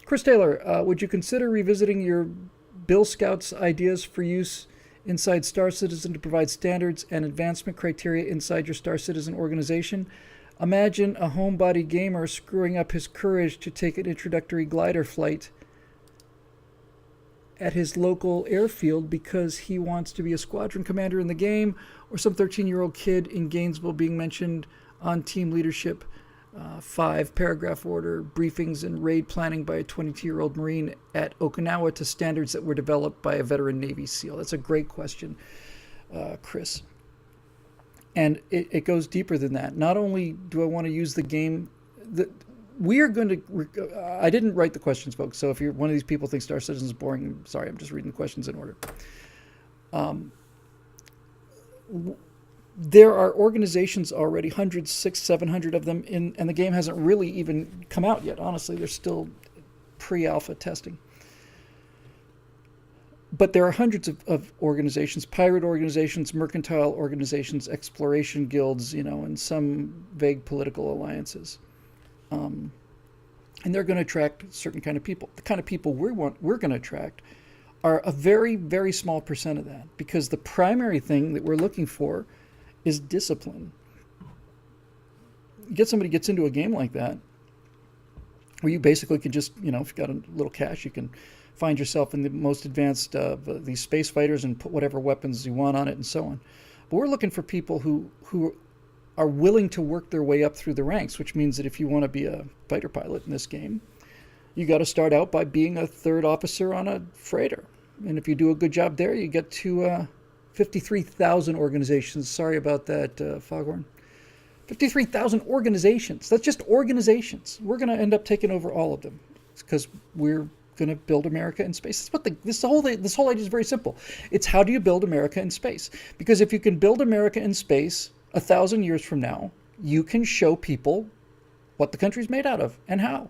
Chris Taylor, would you consider revisiting your Bill Scouts ideas for use inside Star Citizen to provide standards and advancement criteria inside your Star Citizen organization? Imagine a homebody gamer screwing up his courage to take an introductory glider flight at his local airfield because he wants to be a squadron commander in the game, or some 13-year-old kid in Gainesville being mentioned on team leadership 5 paragraph order briefings and raid planning by a 22-year-old Marine at Okinawa to standards that were developed by a veteran Navy SEAL. That's a great question, Chris. And it goes deeper than that. Not only do I want to use the game, we are going to... I didn't write the questions, folks, so if you're one of these people who think Star Citizen is boring, I'm sorry, I'm just reading the questions in order. There are organizations already, hundreds, 600, 700 of them, and the game hasn't really even come out yet. Honestly, they're still pre-alpha testing. But there are hundreds of organizations, pirate organizations, mercantile organizations, exploration guilds, and some vague political alliances. And they're going to attract certain kind of people. The kind of people we're going to attract are a very, very small percent of that, because the primary thing that we're looking for is discipline. You get somebody gets into a game like that, where you basically can just, if you've got a little cash, you can find yourself in the most advanced of these space fighters and put whatever weapons you want on it and so on. But we're looking for people who are willing to work their way up through the ranks, which means that if you want to be a fighter pilot in this game, you got to start out by being a third officer on a freighter. And if you do a good job there, you get to 53,000 organizations. Sorry about that, Foghorn. 53,000 organizations. That's just organizations. We're going to end up taking over all of them because we're going to build America in space. That's what this whole idea is very simple. It's how do you build America in space? Because if you can build America in space 1,000 years from now, you can show people what the country's made out of and how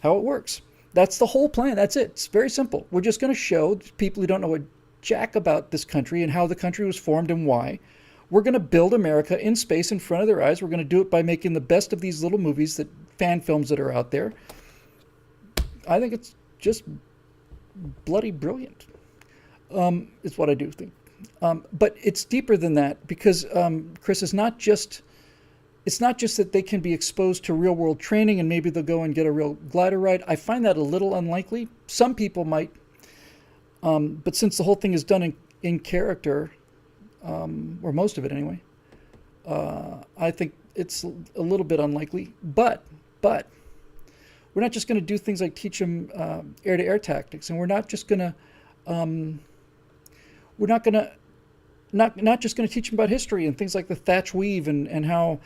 it works. That's the whole plan. That's it. It's very simple. We're just going to show people who don't know a jack about this country and how the country was formed and why. We're going to build America in space in front of their eyes. We're going to do it by making the best of these little movies, fan films that are out there. I think it's just bloody brilliant. Is what I do think. But it's deeper than that, because Chris, it's not just that they can be exposed to real world training and maybe they'll go and get a real glider ride. I find that a little unlikely. Some people might, but since the whole thing is done in character, or most of it anyway, I think it's a little bit unlikely. But we're not just going to do things like teach them air-to-air tactics, and we're not just going to not just going to teach them about history and things like the thatch weave and how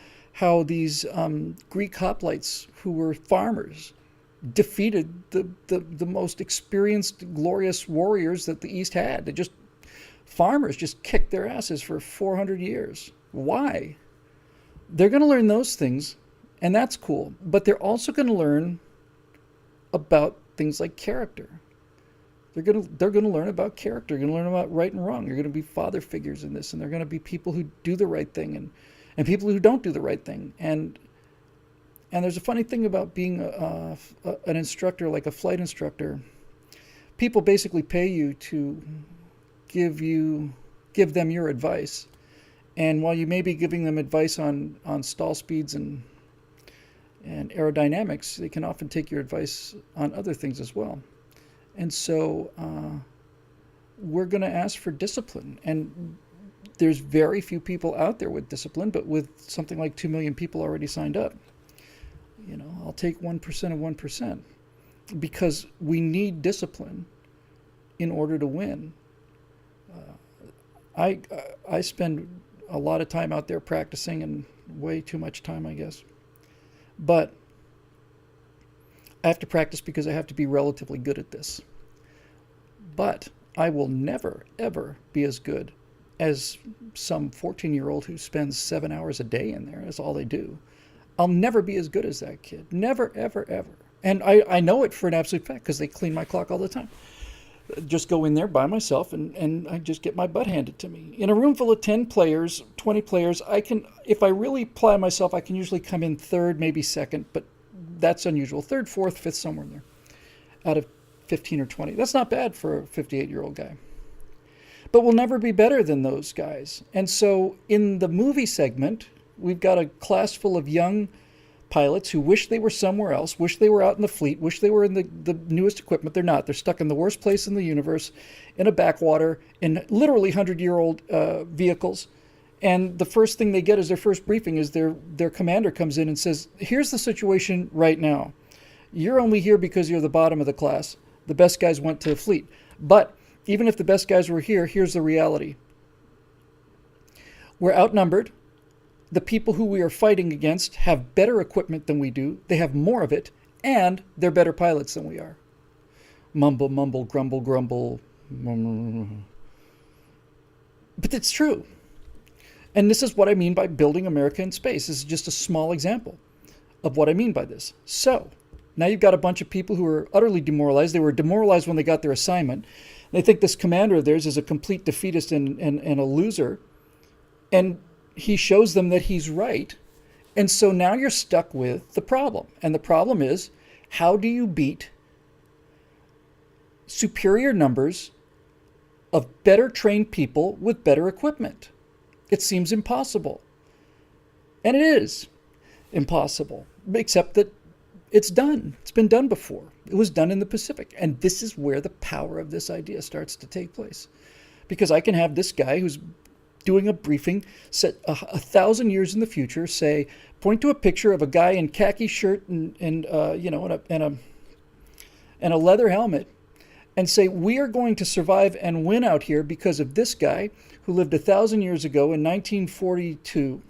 these Greek hoplites who were farmers defeated the most experienced, glorious warriors that the East had. Farmers just kicked their asses for 400 years. Why? They're going to learn those things, and that's cool. But they're also going to learn about things like character. They're going to learn about character. They're going to learn about right and wrong. They're going to be father figures in this, and they're going to be people who do the right thing and people who don't do the right thing. And there's a funny thing about being an instructor, like a flight instructor. People basically pay you to give them your advice. And while you may be giving them advice on stall speeds and aerodynamics, they can often take your advice on other things as well. And so we're going to ask for discipline. And there's very few people out there with discipline, but with something like 2 million people already signed up, I'll take 1% of 1%, because we need discipline in order to win. I spend a lot of time out there practicing, and way too much time, I guess. But I have to practice because I have to be relatively good at this. But I will never, ever be as good as some 14-year-old who spends 7 hours a day in there. That's all they do. I'll never be as good as that kid. Never, ever, ever. And I know it for an absolute fact because they clean my clock all the time. Just go in there by myself and I just get my butt handed to me. In a room full of 10 players, 20 players, if I really apply myself, I can usually come in third, maybe second, but that's unusual. Third, fourth, fifth, somewhere in there. out of 15 or 20. That's not bad for a 58-year-old guy. But we'll never be better than those guys. And so in the movie segment, we've got a class full of young pilots who wish they were somewhere else, wish they were out in the fleet, wish they were in the newest equipment. They're not. They're stuck in the worst place in the universe, in a backwater, in literally 100-year-old vehicles. And the first thing they get as their first briefing is their commander comes in and says, here's the situation right now. You're only here because you're the bottom of the class. The best guys went to the fleet. But even if the best guys were here, here's the reality. We're outnumbered. The people who we are fighting against have better equipment than we do. They have more of it, and they're better pilots than we are. Mumble, mumble, grumble, grumble. But it's true. And this is what I mean by building America in space. This is just a small example of what I mean by this. So, now you've got a bunch of people who are utterly demoralized. They were demoralized when they got their assignment. They think this commander of theirs is a complete defeatist and a loser. And he shows them that he's right. And so now you're stuck with the problem. And the problem is, how do you beat superior numbers of better trained people with better equipment? It seems impossible. And it is impossible, except that it's done. It's been done before. It was done in the Pacific. And this is where the power of this idea starts to take place. Because I can have this guy who's doing a briefing set 1,000 years in the future, say, point to a picture of a guy in khaki shirt and a leather helmet, and say, we are going to survive and win out here because of this guy who lived 1,000 years ago in 1942.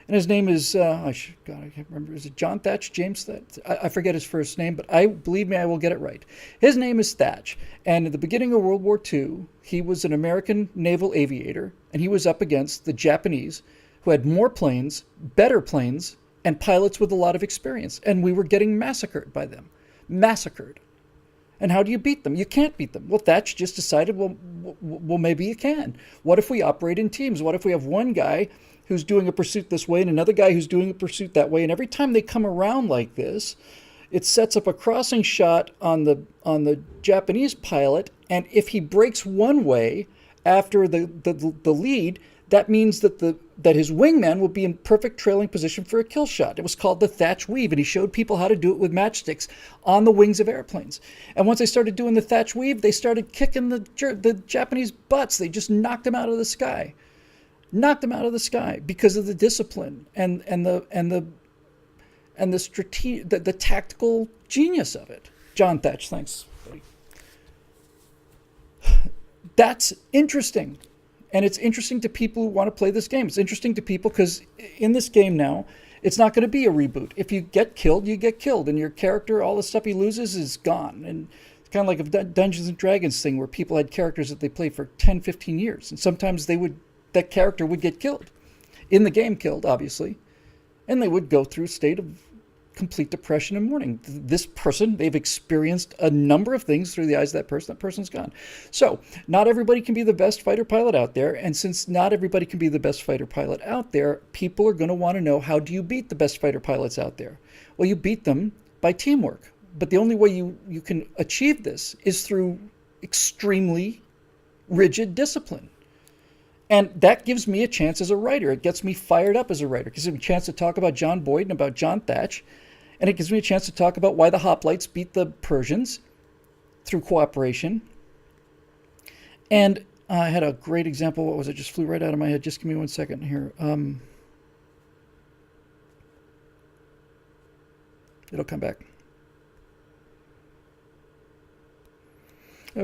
And his name is, I can't remember. Is it John Thatch? James Thatch? I forget his first name, but believe me, I will get it right. His name is Thatch. And at the beginning of World War II, he was an American naval aviator, and he was up against the Japanese, who had more planes, better planes, and pilots with a lot of experience. And we were getting massacred by them. Massacred. And how do you beat them? You can't beat them. Well, Thatch just decided, well, maybe you can. What if we operate in teams? What if we have one guy who's doing a pursuit this way and another guy who's doing a pursuit that way? And every time they come around like this, it sets up a crossing shot on the Japanese pilot. And if he breaks one way after the lead, that means that his wingman will be in perfect trailing position for a kill shot. It was called the Thatch weave, and he showed people how to do it with matchsticks on the wings of airplanes. And once they started doing the Thatch weave, they started kicking the Japanese butts. They just knocked them out of the sky. Knocked them out of the sky because of the discipline and the tactical genius of it. John Thatch, thanks, buddy. That's interesting. And it's interesting to people who want to play this game. It's interesting to people because in this game now, it's not going to be a reboot. If you get killed, you get killed. And your character, all the stuff he loses is gone. And it's kind of like a Dungeons & Dragons thing where people had characters that they played for 10, 15 years. And sometimes that character would get killed. In the game killed, obviously. And they would go through a state of complete depression and mourning. This person, they've experienced a number of things through the eyes of that person. That person's gone. So, not everybody can be the best fighter pilot out there. And since not everybody can be the best fighter pilot out there, people are going to want to know, how do you beat the best fighter pilots out there? Well, you beat them by teamwork. But the only way you can achieve this is through extremely rigid discipline. And that gives me a chance as a writer. It gets me fired up as a writer. It gives me a chance to talk about John Boyd and about John Thatch. And it gives me a chance to talk about why the Hoplites beat the Persians through cooperation. And I had a great example. What was it? Just flew right out of my head. Just give me 1 second here. It'll come back.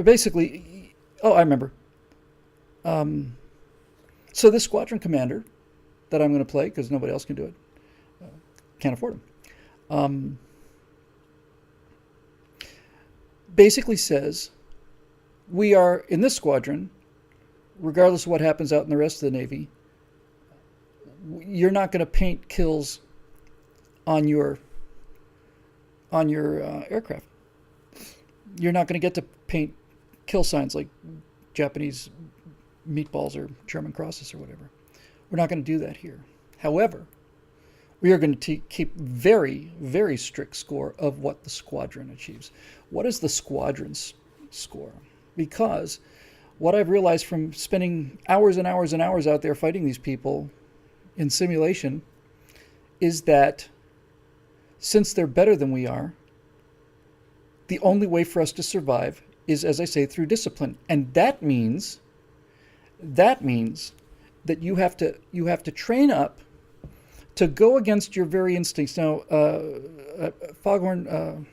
Basically, I remember. So this squadron commander that I'm going to play, because nobody else can do it, can't afford him, basically says, we are in this squadron, regardless of what happens out in the rest of the Navy, you're not going to paint kills on your aircraft. You're not going to get to paint kill signs like Japanese meatballs or German crosses or whatever. We're not going to do that here. However, We are going to keep very, very strict score of what the squadron achieves. What is the squadron's score? Because what I've realized from spending hours and hours and hours out there fighting these people in simulation is that since they're better than we are, the only way for us to survive is, as I say, through discipline. And that means that you have to train up to go against your very instincts. Now, Foghorn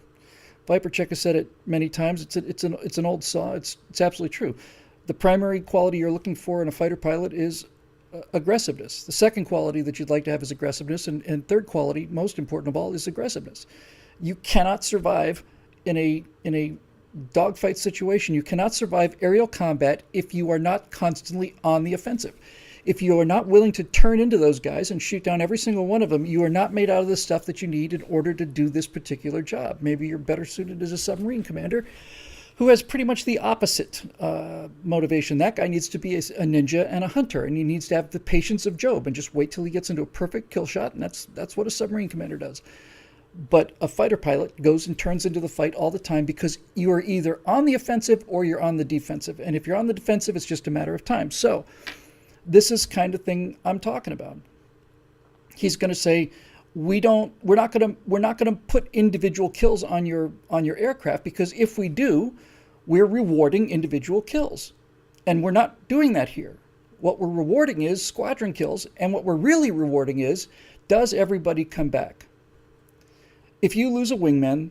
Viper Check has said it many times. It's an old saw. It's absolutely true. The primary quality you're looking for in a fighter pilot is aggressiveness. The second quality that you'd like to have is aggressiveness, and third quality, most important of all, is aggressiveness. You cannot survive in a dogfight situation. You cannot survive aerial combat if you are not constantly on the offensive. If you are not willing to turn into those guys and shoot down every single one of them, you are not made out of the stuff that you need in order to do this particular job. Maybe you're better suited as a submarine commander who has pretty much the opposite motivation. That guy needs to be a ninja and a hunter, and he needs to have the patience of Job and just wait till he gets into a perfect kill shot, and that's what a submarine commander does. But a fighter pilot goes and turns into the fight all the time because you are either on the offensive or you're on the defensive. And if you're on the defensive, it's just a matter of time. So this is kind of thing I'm talking about. He's going to say, we're not going to put individual kills on your aircraft, because if we do, we're rewarding individual kills. And we're not doing that here. What we're rewarding is squadron kills, and what we're really rewarding is, does everybody come back? If you lose a wingman,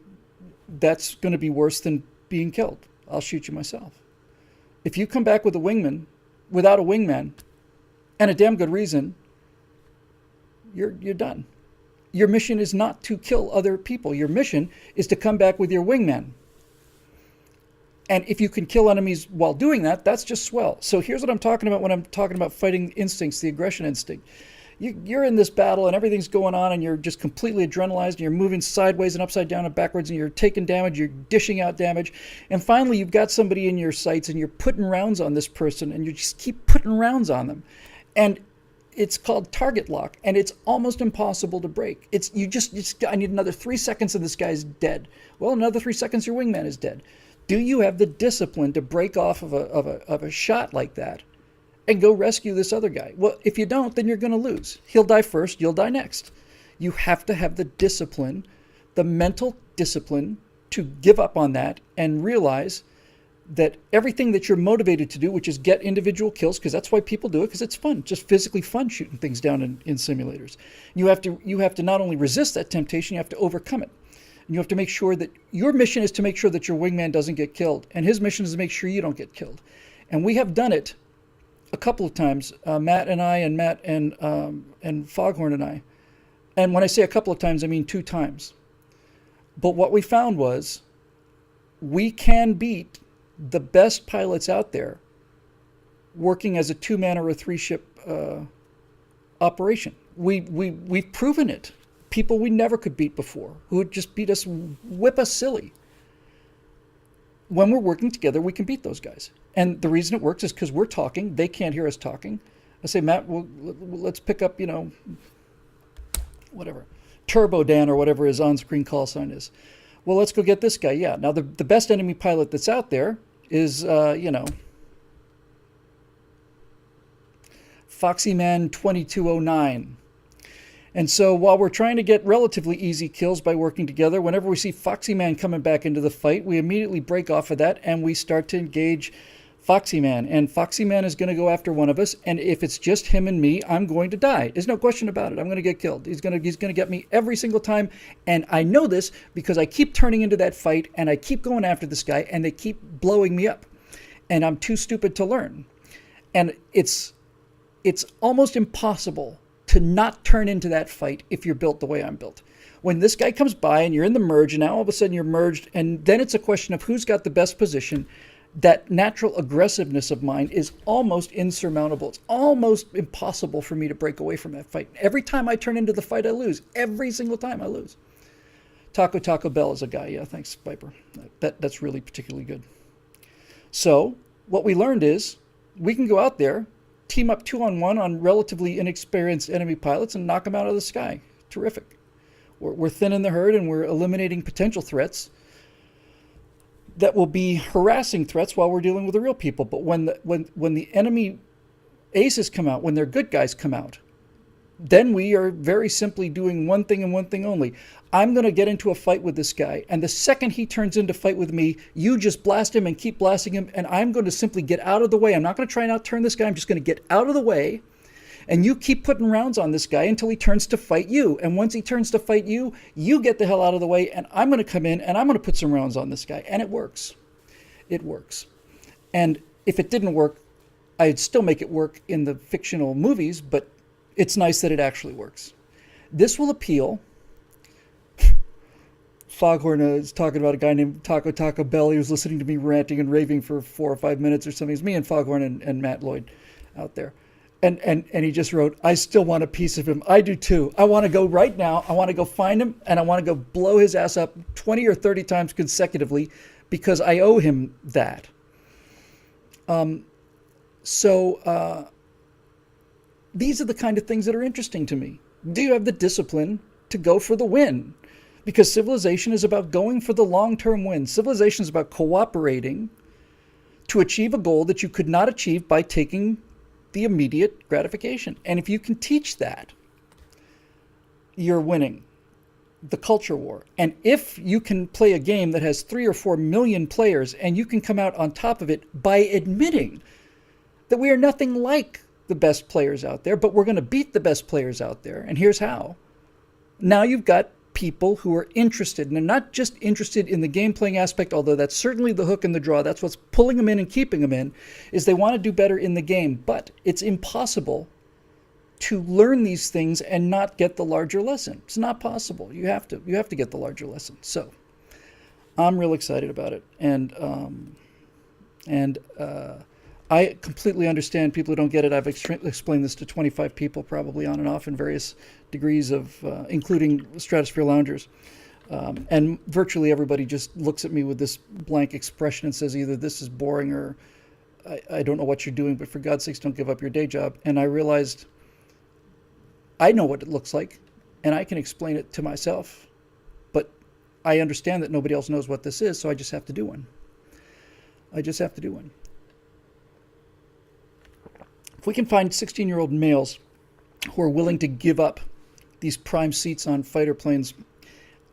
that's going to be worse than being killed. I'll shoot you myself. If you come back with a wingman, without a wingman, and a damn good reason, you're done. Your mission is not to kill other people. Your mission is to come back with your wingman. And if you can kill enemies while doing that, that's just swell. So here's what I'm talking about when I'm talking about fighting instincts, the aggression instinct. You're in this battle and everything's going on and you're just completely adrenalized and you're moving sideways and upside down and backwards and you're taking damage, you're dishing out damage. And finally, you've got somebody in your sights and you're putting rounds on this person and you just keep putting rounds on them. And it's called target lock, and it's almost impossible to break. I need another 3 seconds and this guy's dead. Well, another 3 seconds, your wingman is dead. Do you have the discipline to break off of a shot like that and go rescue this other guy? Well, if you don't, then you're going to lose. He'll die first, you'll die next. You have to have the discipline, the mental discipline, to give up on that and realize that everything that you're motivated to do, which is get individual kills, because that's why people do it, because it's fun, just physically fun shooting things down in simulators. You have to not only resist that temptation, you have to overcome it. And you have to make sure that your mission is to make sure that your wingman doesn't get killed, and his mission is to make sure you don't get killed. And we have done it a couple of times, Matt and Foghorn and I. And when I say a couple of times, I mean 2 times. But what we found was we can beat the best pilots out there working as a 2-man or a 3-ship operation. We've proven it. People we never could beat before, who would just beat us, whip us silly. When we're working together, we can beat those guys. And the reason it works is because we're talking. They can't hear us talking. I say, Matt, let's pick up, whatever, Turbo Dan or whatever his on-screen call sign is. Well, let's go get this guy. Yeah. Now, the best enemy pilot that's out there is, Foxyman 2209. And so while we're trying to get relatively easy kills by working together, whenever we see Foxyman coming back into the fight, we immediately break off of that and we start to engage Foxyman. And Foxyman is going to go after one of us. And if it's just him and me, I'm going to die. There's no question about it. I'm going to get killed. He's going to get me every single time. And I know this because I keep turning into that fight and I keep going after this guy and they keep blowing me up. And I'm too stupid to learn. And it's almost impossible to not turn into that fight if you're built the way I'm built. When this guy comes by and you're in the merge and now all of a sudden you're merged and then it's a question of who's got the best position, that natural aggressiveness of mine is almost insurmountable. It's almost impossible for me to break away from that fight. Every time I turn into the fight, I lose. Every single time I lose. Taco Bell is a guy. Yeah, thanks, Viper. That's really particularly good. So what we learned is we can go out there, team up 2-on-1 on relatively inexperienced enemy pilots and knock them out of the sky. Terrific. We're thinning the herd and we're eliminating potential threats that will be harassing threats while we're dealing with the real people. But when the enemy aces come out, when their good guys come out, then we are very simply doing one thing and one thing only. I'm going to get into a fight with this guy, and the second he turns into fight with me, you just blast him and keep blasting him, and I'm going to simply get out of the way. I'm not going to try and out-turn this guy. I'm just going to get out of the way, and you keep putting rounds on this guy until he turns to fight you. And once he turns to fight you, you get the hell out of the way, and I'm going to come in, and I'm going to put some rounds on this guy. And it works. It works. And if it didn't work, I'd still make it work in the fictional movies, but it's nice that it actually works. This will appeal. Foghorn is talking about a guy named Taco Bell. He was listening to me ranting and raving for 4 or 5 minutes or something. It's me and Foghorn and Matt Lloyd out there. And he just wrote, I still want a piece of him. I do too. I want to go right now. I want to go find him, and I want to go blow his ass up 20 or 30 times consecutively because I owe him that. So these are the kind of things that are interesting to me. Do you have the discipline to go for the win? Because civilization is about going for the long-term win. Civilization is about cooperating to achieve a goal that you could not achieve by taking the immediate gratification. And if you can teach that, you're winning the culture war. And if you can play a game that has 3 or 4 million players and you can come out on top of it by admitting that we are nothing like the best players out there, but we're going to beat the best players out there, and here's how. Now you've got people who are interested, and they're not just interested in the game playing aspect, although that's certainly the hook and the draw. That's what's pulling them in and keeping them in, is they want to do better in the game. But it's impossible to learn these things and not get the larger lesson. It's not possible. You have to get the larger lesson. So I'm real excited about it, and I completely understand people who don't get it. I've explained this to 25 people probably on and off in various degrees of, including Stratosphere Loungers. And virtually everybody just looks at me with this blank expression and says either this is boring or I don't know what you're doing, but for God's sakes, don't give up your day job. And I realized I know what it looks like and I can explain it to myself, but I understand that nobody else knows what this is, so I just have to do one. If we can find 16-year-old males who are willing to give up these prime seats on fighter planes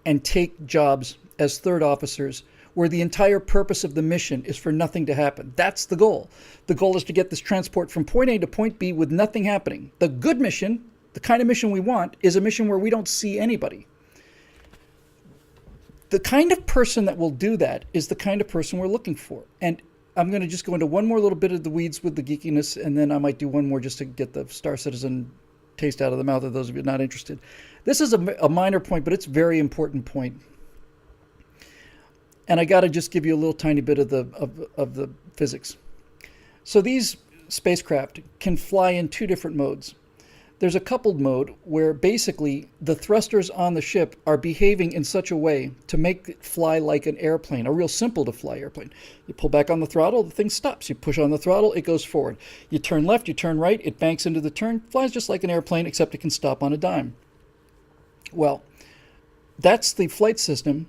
and take jobs as third officers where the entire purpose of the mission is for nothing to happen. That's the goal. The goal is to get this transport from point A to point B with nothing happening. The good mission, the kind of mission we want, is a mission where we don't see anybody. The kind of person that will do that is the kind of person we're looking for. And I'm going to just go into one more little bit of the weeds with the geekiness, and then I might do one more just to get the Star Citizen taste out of the mouth of those of you not interested. This is a minor point, but it's a very important point. And I got to just give you a little tiny bit of the physics. So these spacecraft can fly in 2 different modes. There's a coupled mode where basically the thrusters on the ship are behaving in such a way to make it fly like an airplane, a real simple to fly airplane. You pull back on the throttle, the thing stops. You push on the throttle, it goes forward. You turn left, you turn right, it banks into the turn, flies just like an airplane, except it can stop on a dime. Well, that's the flight system,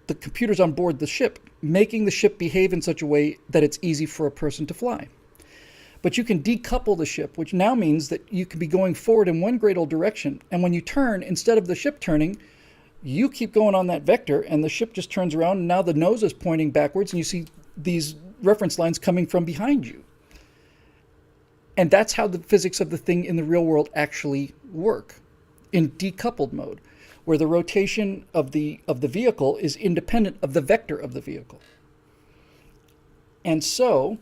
the computers on board the ship, making the ship behave in such a way that it's easy for a person to fly. But you can decouple the ship, which now means that you can be going forward in one great old direction. And when you turn, instead of the ship turning, you keep going on that vector and the ship just turns around and now the nose is pointing backwards and you see these reference lines coming from behind you. And that's how the physics of the thing in the real world actually work in decoupled mode, where the rotation of the vehicle is independent of the vector of the vehicle. And so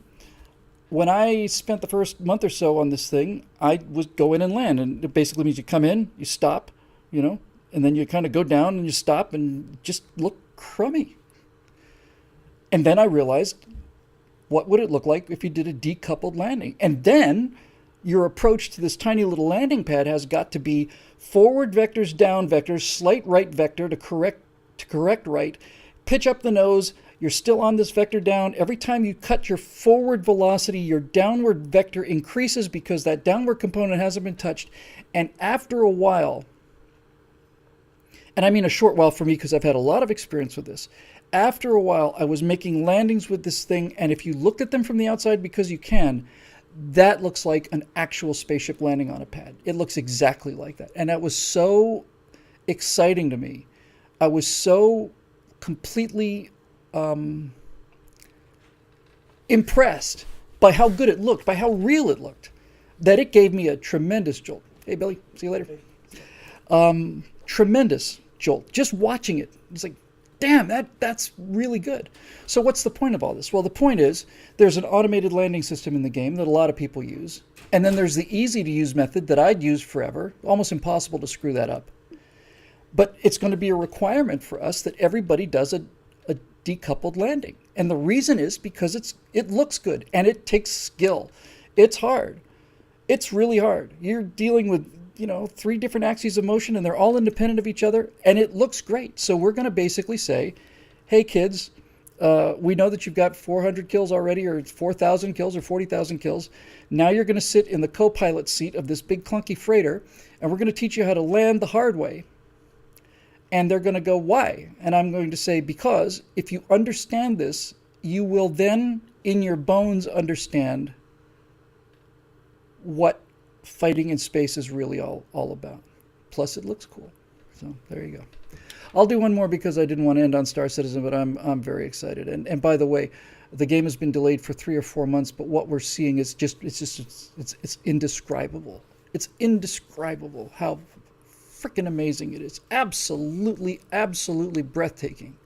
when I spent the first month or so on this thing, I would go in and land. And it basically means you come in, you stop, and then you kind of go down and you stop and just look crummy. And then I realized, what would it look like if you did a decoupled landing? And then your approach to this tiny little landing pad has got to be forward vectors, down vectors, slight right vector to correct right, pitch up the nose, you're still on this vector down. Every time you cut your forward velocity, your downward vector increases because that downward component hasn't been touched. And after a while, and I mean a short while for me because I've had a lot of experience with this, after a while I was making landings with this thing, and if you looked at them from the outside, because you can, that looks like an actual spaceship landing on a pad. It looks exactly like that. And that was so exciting to me. I was so completely impressed by how good it looked, by how real it looked, that it gave me a tremendous jolt. Hey, Billy, see you later. Tremendous jolt. Just watching it, it's like, damn, that's really good. So what's the point of all this? Well, the point is there's an automated landing system in the game that a lot of people use. And then there's the easy to use method that I'd used forever. Almost impossible to screw that up. But it's going to be a requirement for us that everybody does a decoupled landing. And the reason is because it looks good and it takes skill. It's hard. It's really hard. You're dealing with, 3 different axes of motion, and they're all independent of each other, and it looks great. So we're going to basically say, hey kids, we know that you've got 400 kills already, or 4,000 kills, or 40,000 kills. Now you're going to sit in the co-pilot seat of this big clunky freighter, and we're going to teach you how to land the hard way. And they're going to go, why? And I'm going to say, because if you understand this, you will then, in your bones, understand what fighting in space is really all about. Plus, it looks cool. So there you go. I'll do one more because I didn't want to end on Star Citizen, but I'm very excited. And by the way, the game has been delayed for 3 or 4 months, but what we're seeing is it's indescribable. It's indescribable how freaking amazing it is. Absolutely, absolutely breathtaking.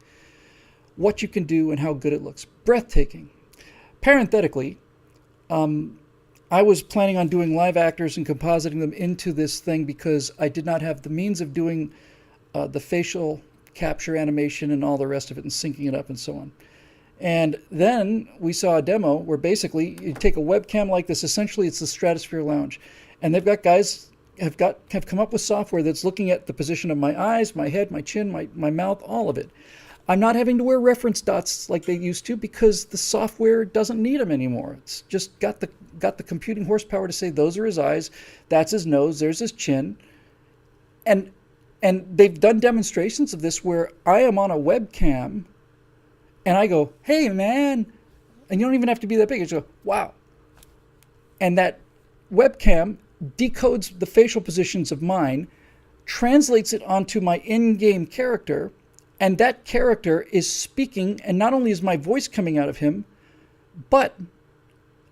What you can do and how good it looks. Breathtaking. Parenthetically, I was planning on doing live actors and compositing them into this thing because I did not have the means of doing the facial capture animation and all the rest of it and syncing it up and so on. And then we saw a demo where basically you take a webcam like this. Essentially, it's the Stratosphere Lounge. And they've got guys have come up with software that's looking at the position of my eyes, my head, my chin, my mouth, all of it. I'm not having to wear reference dots like they used to because the software doesn't need them anymore. It's just got the computing horsepower to say those are his eyes, that's his nose, there's his chin. And they've done demonstrations of this where I am on a webcam and I go, hey man, and you don't even have to be that big. You just go, wow. And that webcam decodes the facial positions of mine, translates it onto my in-game character, and that character is speaking, and not only is my voice coming out of him, but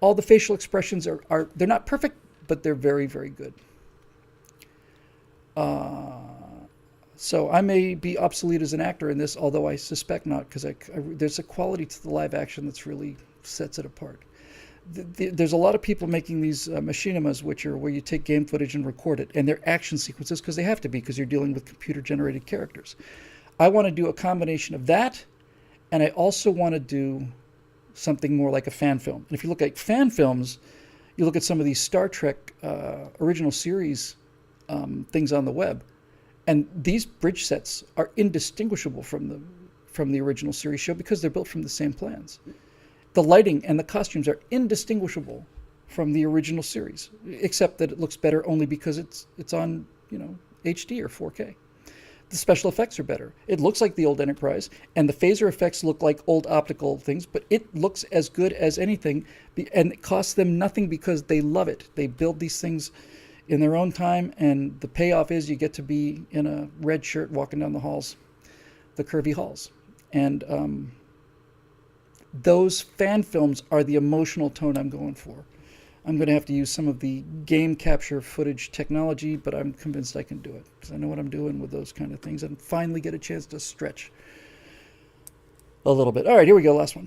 all the facial expressions are they're not perfect, but they're very, very good. So I may be obsolete as an actor in this, although I suspect not, because there's a quality to the live action that's really sets it apart. There's a lot of people making these machinimas, which are where you take game footage and record it, and they're action sequences because they have to be, because you're dealing with computer-generated characters. I want to do a combination of that, and I also want to do something more like a fan film. And if you look at fan films, you look at some of these Star Trek original series things on the web, and these bridge sets are indistinguishable from the original series show because they're built from the same plans. The lighting and the costumes are indistinguishable from the original series, except that it looks better only because it's on HD or 4K. The special effects are better. It looks like the old Enterprise, and the phaser effects look like old optical things, but it looks as good as anything, and it costs them nothing because they love it. They build these things in their own time, and the payoff is you get to be in a red shirt walking down the halls, the curvy halls. And those fan films are the emotional tone I'm going for. I'm going to have to use some of the game capture footage technology, but I'm convinced I can do it because I know what I'm doing with those kind of things and finally get a chance to stretch a little bit. All right, here we go, last one.